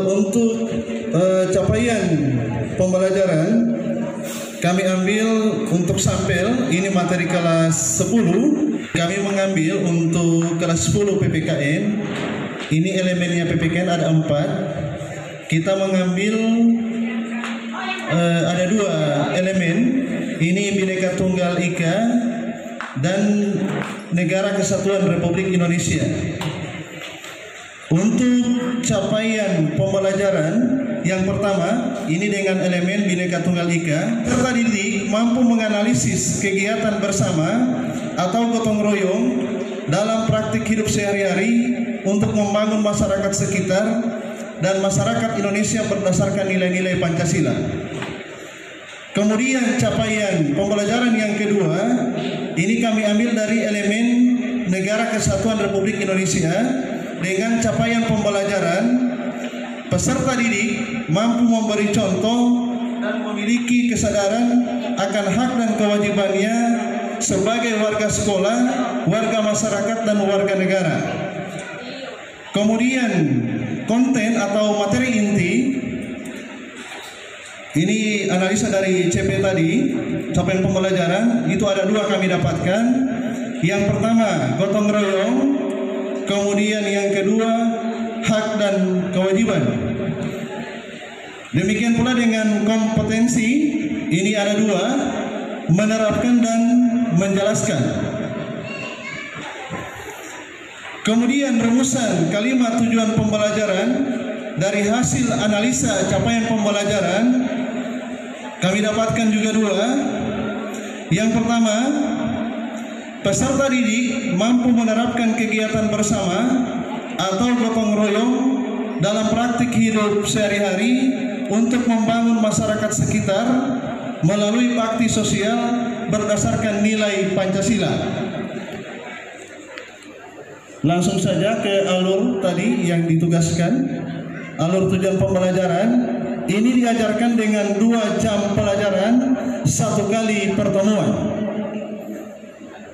Untuk capaian pembelajaran kami ambil untuk sampel ini materi kelas 10. Kami mengambil untuk kelas 10 PPKN. Ini elemennya PPKN ada 4. Kita mengambil ada 2 elemen. Ini Bhinneka Tunggal Ika dan Negara Kesatuan Republik Indonesia. Untuk capaian pembelajaran yang pertama, ini dengan elemen Bhinneka Tunggal Ika, peserta didik mampu menganalisis kegiatan bersama atau gotong royong dalam praktik hidup sehari-hari untuk membangun masyarakat sekitar dan masyarakat Indonesia berdasarkan nilai-nilai Pancasila. Kemudian capaian pembelajaran yang kedua, ini kami ambil dari elemen Negara Kesatuan Republik Indonesia. Dengan capaian pembelajaran, peserta didik mampu memberi contoh dan memiliki kesadaran akan hak dan kewajibannya sebagai warga sekolah, warga masyarakat, dan warga negara. Kemudian konten atau materi inti, ini analisa dari CP tadi, capaian pembelajaran, itu ada 2 kami dapatkan. Yang pertama, gotong royong. Kemudian yang kedua, hak dan kewajiban. Demikian pula dengan kompetensi, ini ada 2, menerapkan dan menjelaskan. Kemudian rumusan kalimat tujuan pembelajaran dari hasil analisa capaian pembelajaran kami dapatkan juga 2. Yang pertama, peserta didik mampu menerapkan kegiatan bersama atau gotong royong dalam praktik hidup sehari-hari untuk membangun masyarakat sekitar melalui bakti sosial berdasarkan nilai Pancasila. Langsung saja ke alur tadi yang ditugaskan. Alur tujuan pembelajaran ini diajarkan dengan 2 jam pelajaran 1 kali pertemuan.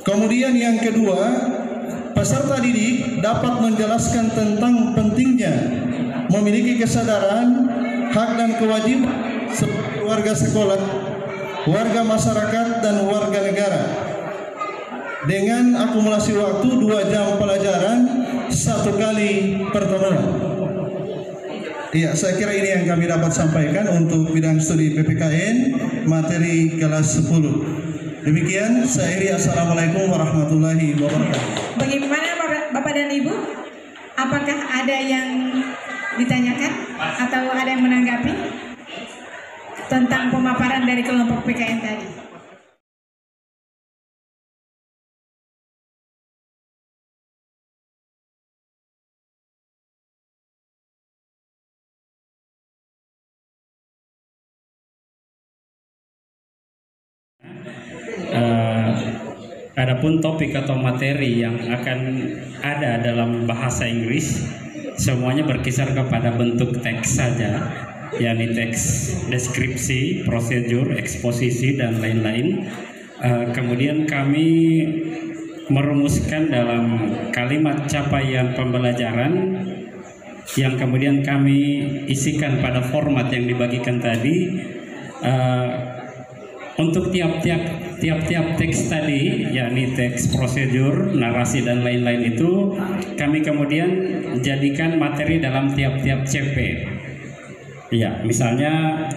Kemudian yang kedua, peserta didik dapat menjelaskan tentang pentingnya memiliki kesadaran, hak dan kewajiban sebagai warga sekolah, warga masyarakat, dan warga negara. Dengan akumulasi waktu 2 jam pelajaran 1 kali pertemuan. Iya, saya kira ini yang kami dapat sampaikan untuk bidang studi PPKN materi kelas 10. Demikian, saya akhiri. Assalamualaikum warahmatullahi wabarakatuh. Bagaimana Bapak dan Ibu? Apakah ada yang ditanyakan atau ada yang menanggapi tentang pemaparan dari kelompok PKN tadi? Adapun topik atau materi yang akan ada dalam bahasa Inggris semuanya berkisar kepada bentuk teks saja, yakni teks deskripsi, prosedur, eksposisi, dan lain-lain. Kemudian kami merumuskan dalam kalimat capaian pembelajaran yang kemudian kami isikan pada format yang dibagikan tadi. Untuk tiap-tiap teks tadi, yakni teks prosedur, narasi, dan lain-lain itu kami kemudian jadikan materi dalam tiap-tiap CP. Ya, misalnya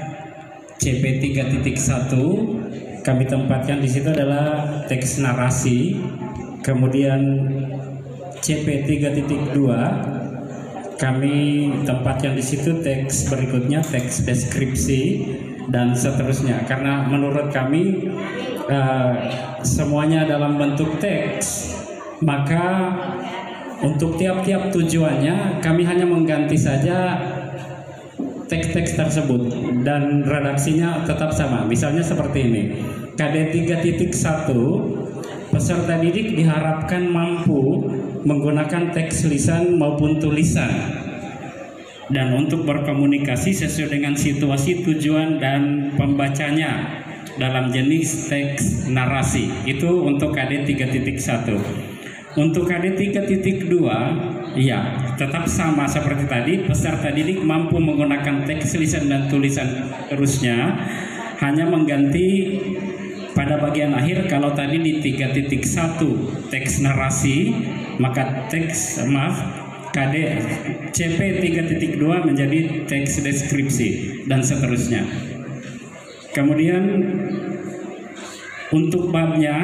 CP 3.1 kami tempatkan di situ adalah teks narasi. Kemudian CP 3.2 kami tempatkan di situ teks berikutnya, teks deskripsi, dan seterusnya, karena menurut kami semuanya dalam bentuk teks, maka untuk tiap-tiap tujuannya kami hanya mengganti saja teks-teks tersebut dan redaksinya tetap sama. Misalnya seperti ini, KD 3.1, peserta didik diharapkan mampu menggunakan teks lisan maupun tulisan dan untuk berkomunikasi sesuai dengan situasi, tujuan, dan pembacanya dalam jenis teks narasi. Itu untuk KD 3.1. Untuk KD 3.2, ya tetap sama seperti tadi, peserta didik mampu menggunakan teks lisan dan tulisan terusnya, hanya mengganti pada bagian akhir. Kalau tadi di 3.1 teks narasi, maka KD CP 3.2 menjadi teks deskripsi dan seterusnya. Kemudian untuk babnya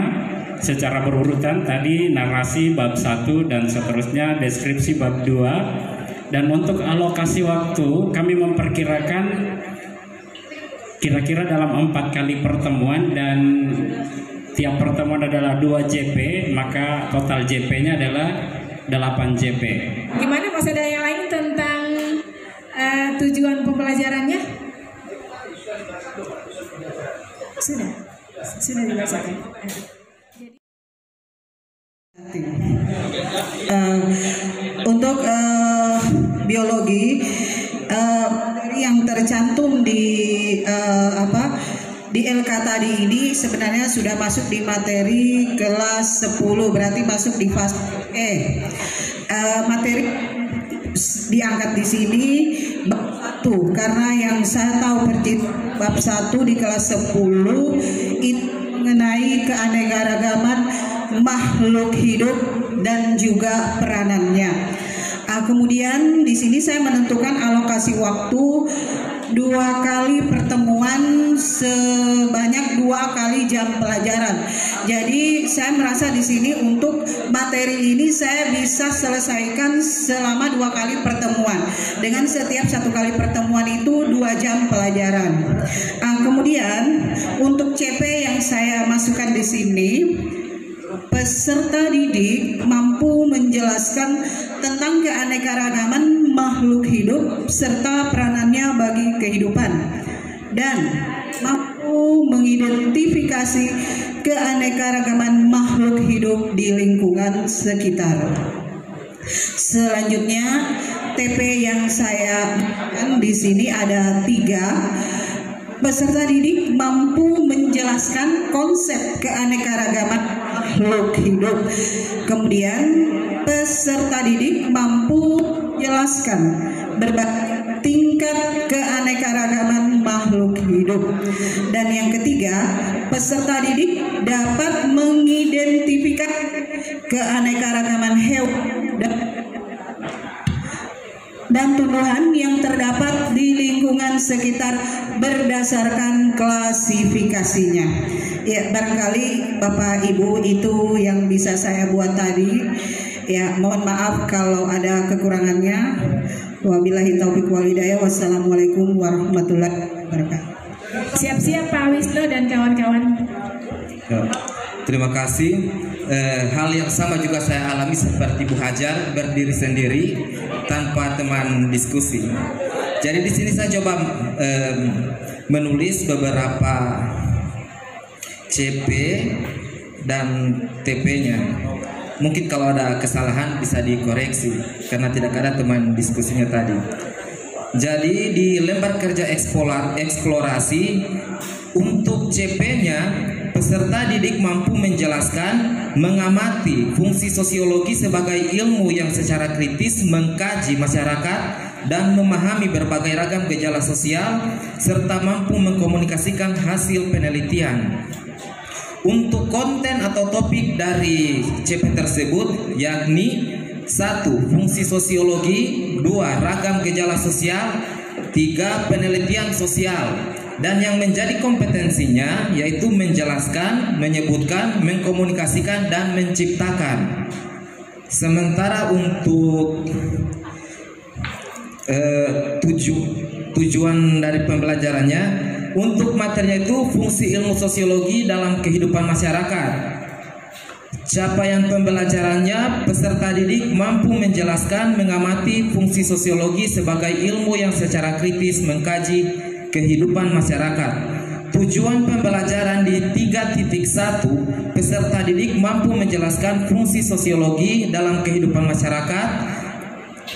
secara berurutan, tadi narasi bab 1 dan seterusnya, deskripsi bab 2. Dan untuk alokasi waktu kami memperkirakan kira-kira dalam 4 kali pertemuan, dan tiap pertemuan adalah 2 JP, maka total JP-nya adalah 8 JP. Gimana, Mas, ada yang lain tentang tujuan pembelajarannya? Sudah dibacakan. Untuk biologi yang tercantum di LK tadi ini sebenarnya sudah masuk di materi kelas 10, berarti masuk di fase E. Materi diangkat di sini bab 1, karena yang saya tahu persis bab 1 di kelas 10 itu mengenai keanekaragaman makhluk hidup dan juga peranannya. Kemudian di sini saya menentukan alokasi waktu 2 kali pertemuan sebanyak 2 kali jam pelajaran. Jadi saya merasa di sini untuk materi ini saya bisa selesaikan selama 2 kali pertemuan. Dengan setiap 1 kali pertemuan itu 2 jam pelajaran. Kemudian untuk CP yang saya masukkan di sini, peserta didik mampu menjelaskan tentang keanekaragaman makhluk hidup serta peranannya bagi kehidupan, dan mampu mengidentifikasi keanekaragaman makhluk hidup di lingkungan sekitar. Selanjutnya, TP yang saya di sini ada 3. Peserta didik mampu menjelaskan konsep keanekaragaman makhluk hidup. Kemudian peserta didik mampu menjelaskan berbagai tingkat keanekaragaman makhluk hidup. Dan yang ketiga, peserta didik dapat mengidentifikasi keanekaragaman hewan dan tumbuhan yang terdapat di lingkungan sekitar berdasarkan klasifikasinya. Ya, barangkali Bapak Ibu itu yang bisa saya buat tadi. Ya, mohon maaf kalau ada kekurangannya. Wabillahi taufiq wal hidayah. Wassalamualaikum warahmatullahi wabarakatuh. Siap-siap Pak Wisnu dan kawan-kawan. Terima kasih. Hal yang sama juga saya alami seperti Bu Hajar, berdiri sendiri tanpa teman diskusi. Jadi di sini saya coba menulis beberapa CP dan TP-nya. Mungkin kalau ada kesalahan bisa dikoreksi karena tidak ada teman diskusinya tadi. Jadi di lembar kerja eksplorasi untuk CP-nya, peserta didik mampu menjelaskan, mengamati fungsi sosiologi sebagai ilmu yang secara kritis mengkaji masyarakat dan memahami berbagai ragam gejala sosial serta mampu mengkomunikasikan hasil penelitian. Untuk konten atau topik dari CP tersebut yakni 1. Fungsi sosiologi, 2. Ragam gejala sosial, 3. Penelitian sosial. Dan yang menjadi kompetensinya yaitu menjelaskan, menyebutkan, mengkomunikasikan, dan menciptakan. Sementara untuk tujuan dari pembelajarannya, untuk materinya itu fungsi ilmu sosiologi dalam kehidupan masyarakat. Capaian pembelajarannya, peserta didik mampu menjelaskan, mengamati fungsi sosiologi sebagai ilmu yang secara kritis mengkaji kehidupan masyarakat. Tujuan pembelajaran di 3.1, peserta didik mampu menjelaskan fungsi sosiologi dalam kehidupan masyarakat.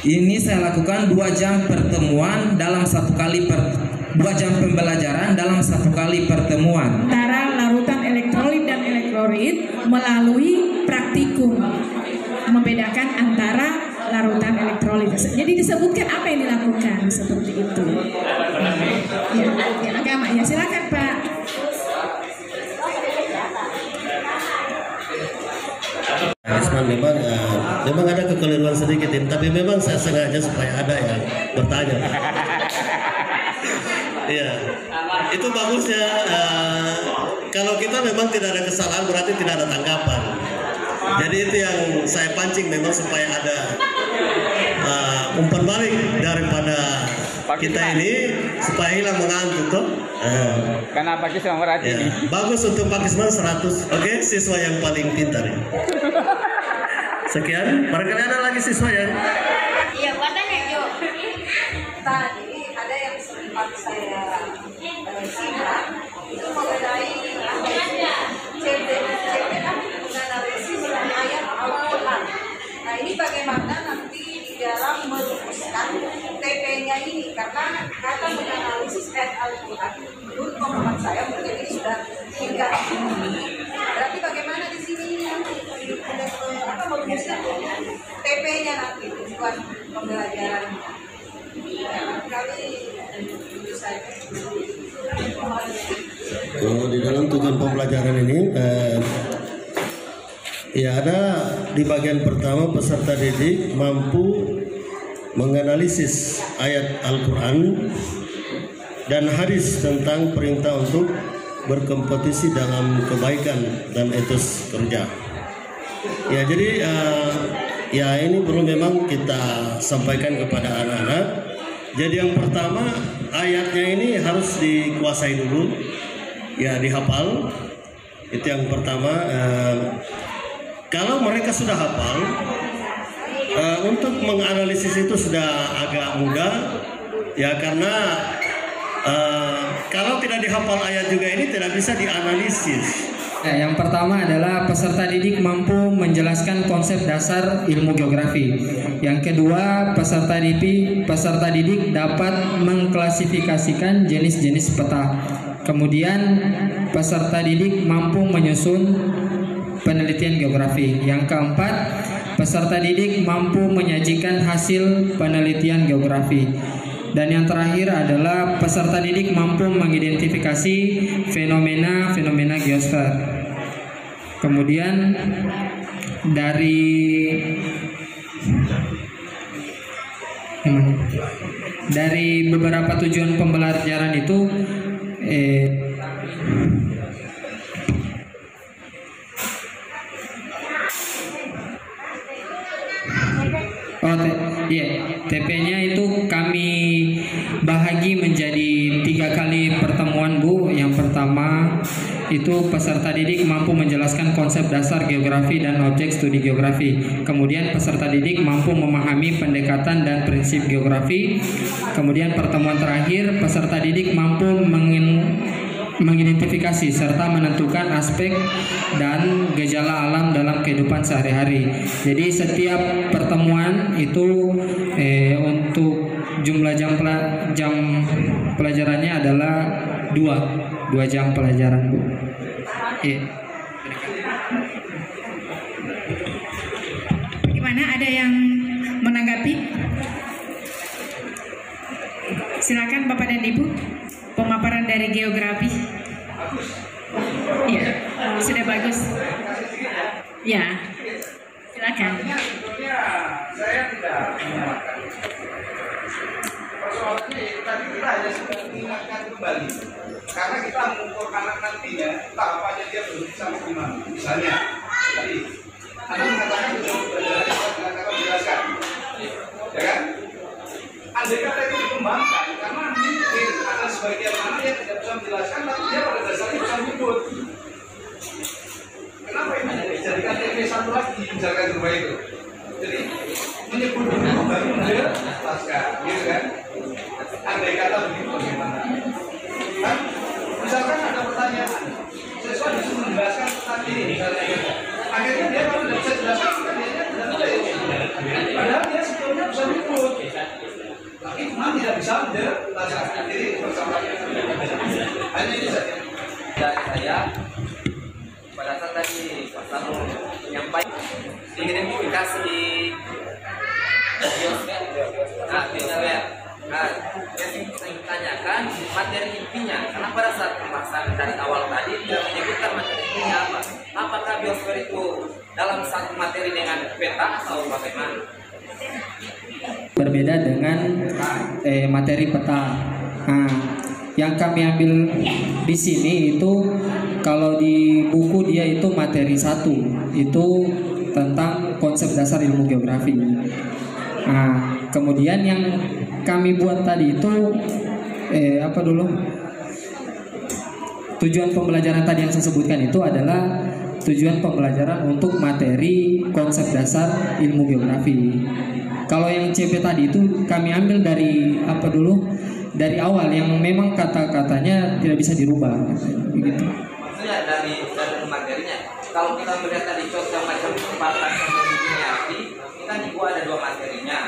Ini saya lakukan 2 jam pertemuan dalam 1 kali 2 jam pembelajaran dalam 1 kali pertemuan. Antara larutan elektrolit dan elektrolit melalui praktikum. membedakan antara larutan elektrolit. Jadi disebutkan apa yang dilakukan seperti itu. Ya, agama ya, silakan Pak. Memang ada kekeliruan sedikit, tapi memang saya sengaja supaya ada yang bertanya. Iya, itu bagusnya. Kalau kita memang tidak ada kesalahan berarti tidak ada tanggapan. Jadi itu yang saya pancing memang supaya ada umpan balik daripada kita ini supaya hilang mengantuk tuh. Karena Pak Kisman berarti ya, bagus untuk Pak Kisman 100. Oke, siswa yang paling pintar ya. Sekian, barangkali ada lagi siswa yang iya, padanya Jo. Tadi ada yang sempat saya simak itu mengenai CP menganalisis ayat Al-Quran. Nah ini bagaimana nanti di dalam merumuskan TP-nya ini, karena kata menganalisis ayat Al-Quran menurut pemahaman saya mungkin ini sudah 3 berarti bagaimana di sini merumuskan TP-nya nanti tujuan pembelajarannya. Kali di dalam tujuan pembelajaran ini ya ada di bagian pertama peserta didik mampu menganalisis ayat Al-Quran dan hadis tentang perintah untuk berkompetisi dalam kebaikan dan etos kerja. Ya jadi ya ini perlu memang kita sampaikan kepada anak-anak. Jadi yang pertama ayatnya ini harus dikuasai dulu, ya dihafal. Itu yang pertama. Kalau mereka sudah hafal, untuk menganalisis itu sudah agak mudah, ya karena kalau tidak dihafal ayat juga ini tidak bisa dianalisis. Ya, yang pertama adalah peserta didik mampu menjelaskan konsep dasar ilmu geografi. Yang kedua, peserta didik dapat mengklasifikasikan jenis-jenis peta. Kemudian, peserta didik mampu menyusun penelitian geografi. Yang keempat, peserta didik mampu menyajikan hasil penelitian geografi. Dan yang terakhir adalah peserta didik mampu mengidentifikasi fenomena-fenomena geosfer. Kemudian dari beberapa tujuan pembelajaran itu TP-nya itu kami bahagi menjadi 3 kali pertemuan Bu. Yang pertama itu peserta didik mampu menjelaskan konsep dasar geografi dan objek studi geografi. Kemudian peserta didik mampu memahami pendekatan dan prinsip geografi. Kemudian pertemuan terakhir peserta didik mampu mengidentifikasi serta menentukan aspek dan gejala alam dalam kehidupan sehari-hari. Jadi setiap pertemuan itu untuk jumlah jam pelajarannya adalah 2 jam pelajaran Bu. Gimana, ada yang menanggapi? Silakan Bapak dan Ibu. Pemaparan dari geografi. Ya, sudah bagus. Ya, silakan. Saya tidak persoalannya tadi kita hanya sedang mengingatkan kembali, karena kita mengukur anak nantinya tahapannya dia berhenti sampai di mana. Misalnya tadi anak mengatakan sudah belajar, saya akan menjelaskan, ya kan? Andai kata itu dikembangkan, karena mungkin ada sebagian anak yang tidak bisa menjelaskan, tapi dia pada dasarnya bisa menyebut. Kenapa ini dijadikan TP 1 lagi menjaga rumah itu? Jadi menyebut dulu baru menjelaskan, gitu kan? Andai kata begitu bagaimana? Kan? Misalkan ada pertanyaan, siswa disuruh menjelaskan tentang ini, misalnya gitu. Akhirnya dia kalau tidak bisa jelaskan, maka dia tidak boleh. Padahal dia sebelumnya bisa menyebut. Tapi memang tidak bisa menjelaskan diri bersama. Hanya ini saja. Dari saya pada saat tadi Pak Satu menyampaikan Identifikasi di biosfer. Nah, yang saya tanyakan materi intinya. Karena pada saat pembahasan dari awal tadi tidak menyebutkan materi intinya apa. Apakah biosfer itu dalam satu materi dengan peta atau bagaimana? Berbeda dengan materi peta. Nah, yang kami ambil di sini itu kalau di buku dia itu materi 1 itu tentang konsep dasar ilmu geografi. Nah, kemudian yang kami buat tadi itu tujuan pembelajaran tadi yang saya sebutkan itu adalah tujuan pembelajaran untuk materi konsep dasar ilmu geografi. Kalau yang CP tadi itu kami ambil dari dari awal yang memang kata-katanya tidak bisa dirubah begitu. Maksudnya dari materinya. Kalau kita melihat tadi contoh macam tempatan kimia, kita di buku ada 2 materinya.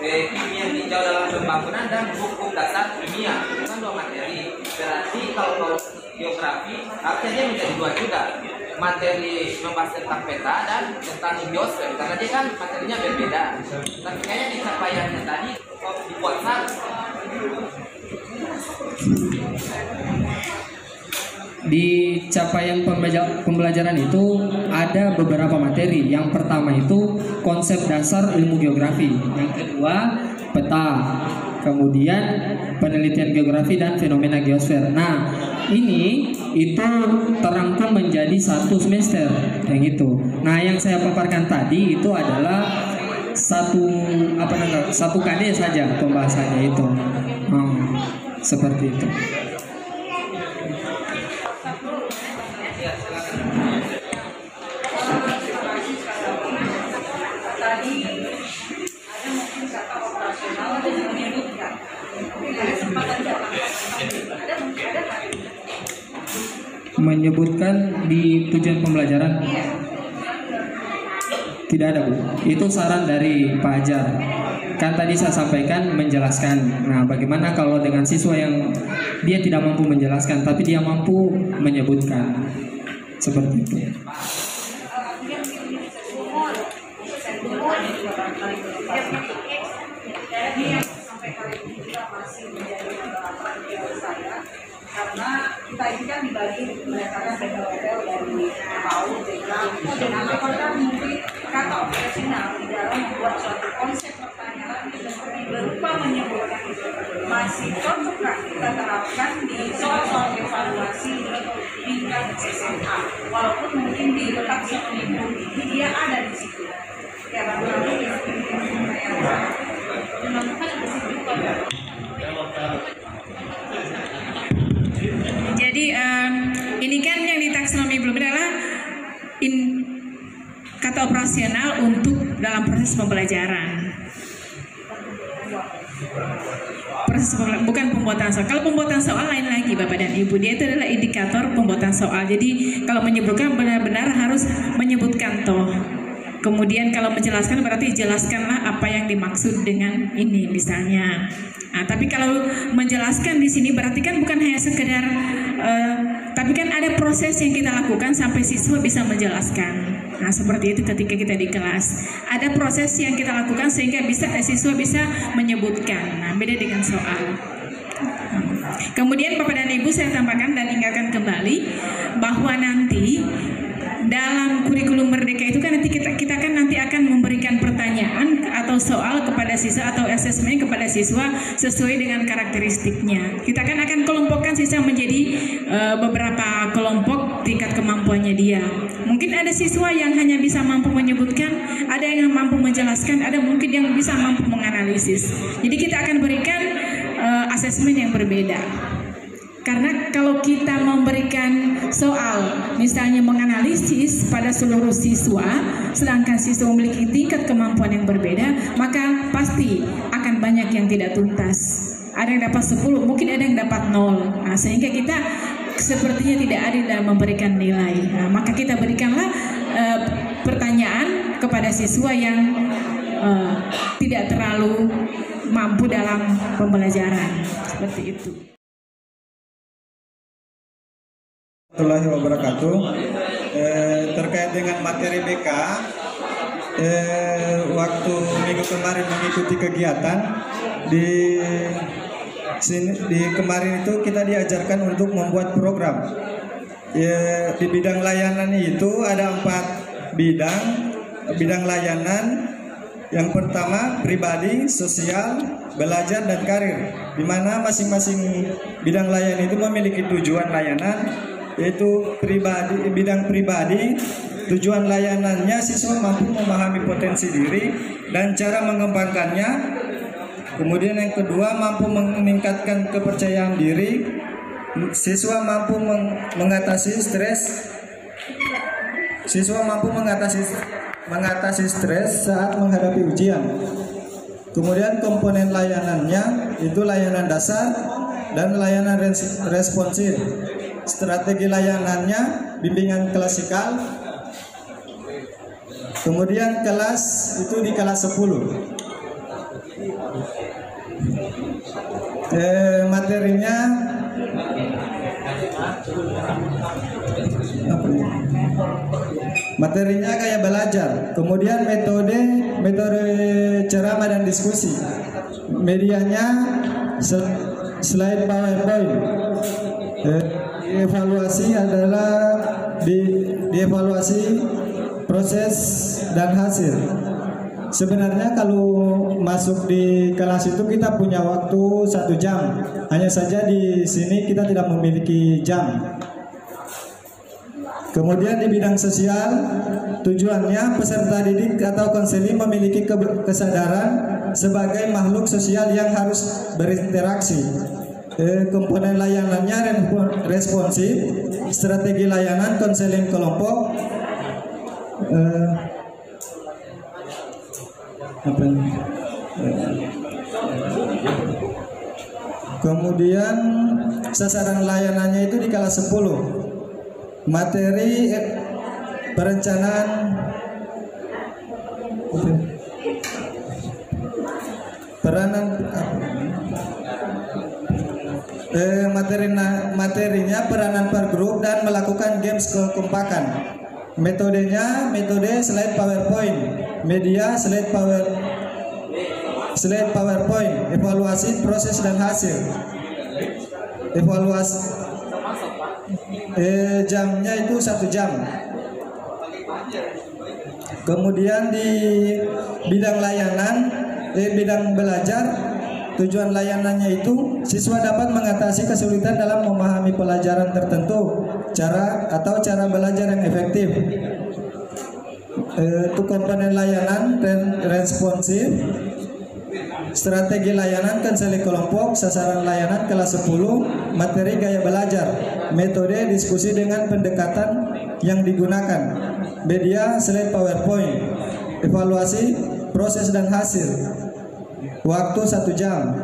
Kimia hijau dalam pembangunan dan hukum dasar kimia, itu kan 2 materi. Berarti kalau geografi artinya dia menjadi 2 juga. Materi membahas tentang peta dan tentang biosfer, karena dia kan materinya berbeda. Tapi kayaknya di capaiannya tadi dibuat satu. Di capaian pembelajaran itu ada beberapa materi. Yang pertama itu konsep dasar ilmu geografi. Yang kedua peta. Kemudian penelitian geografi dan fenomena geosfer. Nah, ini itu terangkum menjadi 1 semester yang itu. Nah, yang saya paparkan tadi itu adalah satu KD saja pembahasannya itu. Seperti itu. Menyebutkan di tujuan pembelajaran tidak ada, Bu. Itu saran dari Pak Ajar. Kan tadi saya sampaikan menjelaskan. Nah, bagaimana kalau dengan siswa yang dia tidak mampu menjelaskan tapi dia mampu menyebutkan seperti itu. Karena kita ini kan dibagi berdasarkan level-level dari PAUD, dan apakah mungkin kata operasional di dalam membuat suatu konsep pertanyaan berupa menyebutkan itu masih cocokkah kita terapkan di soal-soal evaluasi di tingkat SMA, walaupun mungkin di letak seminggu ini dia ada di situ. Ya, Jadi ini kan yang di taksonomi belum adalah kata operasional untuk dalam proses pembelajaran. Bukan pembuatan soal. Kalau pembuatan soal lain lagi Bapak dan Ibu, dia itu adalah indikator pembuatan soal. Jadi kalau menyebutkan benar-benar harus menyebutkan toh. Kemudian kalau menjelaskan berarti jelaskanlah apa yang dimaksud dengan ini misalnya. Nah, tapi kalau menjelaskan di sini berarti kan bukan hanya sekedar, tapi kan ada proses yang kita lakukan sampai siswa bisa menjelaskan. Nah, seperti itu ketika kita di kelas. Ada proses yang kita lakukan sehingga siswa bisa menyebutkan. Nah, beda dengan soal. Kemudian Bapak dan Ibu saya tambahkan dan ingatkan kembali bahwa nanti dalam kurikulum Merdeka itu kan nanti kita kan nanti akan memberikan pertanyaan atau soal kepada siswa atau asesmen kepada siswa sesuai dengan karakteristiknya. Kita kan akan kelompokkan siswa menjadi beberapa kelompok tingkat kemampuannya dia. Mungkin ada siswa yang hanya bisa mampu menyebutkan, ada yang mampu menjelaskan, ada mungkin yang bisa mampu menganalisis. Jadi kita akan berikan asesmen yang berbeda. Karena kalau kita memberikan soal, misalnya menganalisis pada seluruh siswa, sedangkan siswa memiliki tingkat kemampuan yang berbeda, maka pasti akan banyak yang tidak tuntas. Ada yang dapat 10, mungkin ada yang dapat 0. Nah, sehingga kita sepertinya tidak adil dalam memberikan nilai. Nah, maka kita berikanlah pertanyaan kepada siswa yang tidak terlalu mampu dalam pembelajaran. Seperti itu. Warahmatullahi wabarakatuh. Terkait dengan materi BK, waktu minggu kemarin mengikuti kegiatan di kemarin itu kita diajarkan untuk membuat program. Di bidang layanan itu ada 4 bidang layanan. Yang pertama pribadi, sosial, belajar dan karir, di mana masing-masing bidang layanan itu memiliki tujuan layanan, yaitu bidang pribadi, tujuan layanannya siswa mampu memahami potensi diri dan cara mengembangkannya. Kemudian yang kedua, mampu meningkatkan kepercayaan diri, siswa mampu mengatasi stres, mengatasi stres saat menghadapi ujian. Kemudian komponen layanannya itu layanan dasar dan layanan responsif. Strategi layanannya bimbingan klasikal. Kemudian kelas itu di kelas 10. Materinya kayak belajar. Kemudian metode ceramah dan diskusi. Medianya slide PowerPoint. Evaluasi adalah dievaluasi proses dan hasil. Sebenarnya kalau masuk di kelas itu kita punya waktu 1 jam. Hanya saja di sini kita tidak memiliki jam. Kemudian di bidang sosial, tujuannya peserta didik atau konseling memiliki kesadaran sebagai makhluk sosial yang harus berinteraksi. Komponen layanannya responsif, strategi layanan konseling kelompok, kemudian sasaran layanannya itu di kelas 10. Materi perencanaan materinya peranan per grup dan melakukan games kekompakan. Metodenya metode slide PowerPoint, media slide PowerPoint, evaluasi proses dan hasil. Evaluasi jamnya itu 1 jam. Kemudian di bidang layanan, bidang belajar, tujuan layanannya itu siswa dapat mengatasi kesulitan dalam memahami pelajaran tertentu, cara belajar yang efektif. Itu komponen layanan dan responsif, strategi layanan konseling kelompok, sasaran layanan kelas 10, materi gaya belajar, metode diskusi dengan pendekatan yang digunakan, media slide PowerPoint, evaluasi proses dan hasil, waktu 1 jam.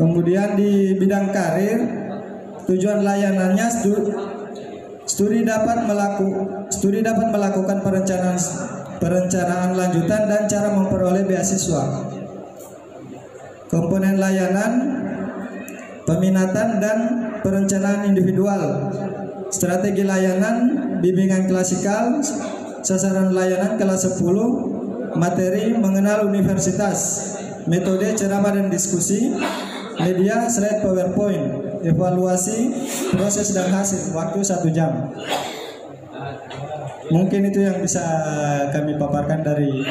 Kemudian di bidang karir, tujuan layanannya studi dapat melakukan perencanaan lanjutan dan cara memperoleh beasiswa. Komponen layanan, peminatan dan perencanaan individual, strategi layanan, bimbingan klasikal, sasaran layanan kelas 10, materi mengenal universitas, metode ceramah dan diskusi, media slide PowerPoint, evaluasi proses dan hasil, waktu 1 jam. Mungkin itu yang bisa kami paparkan dari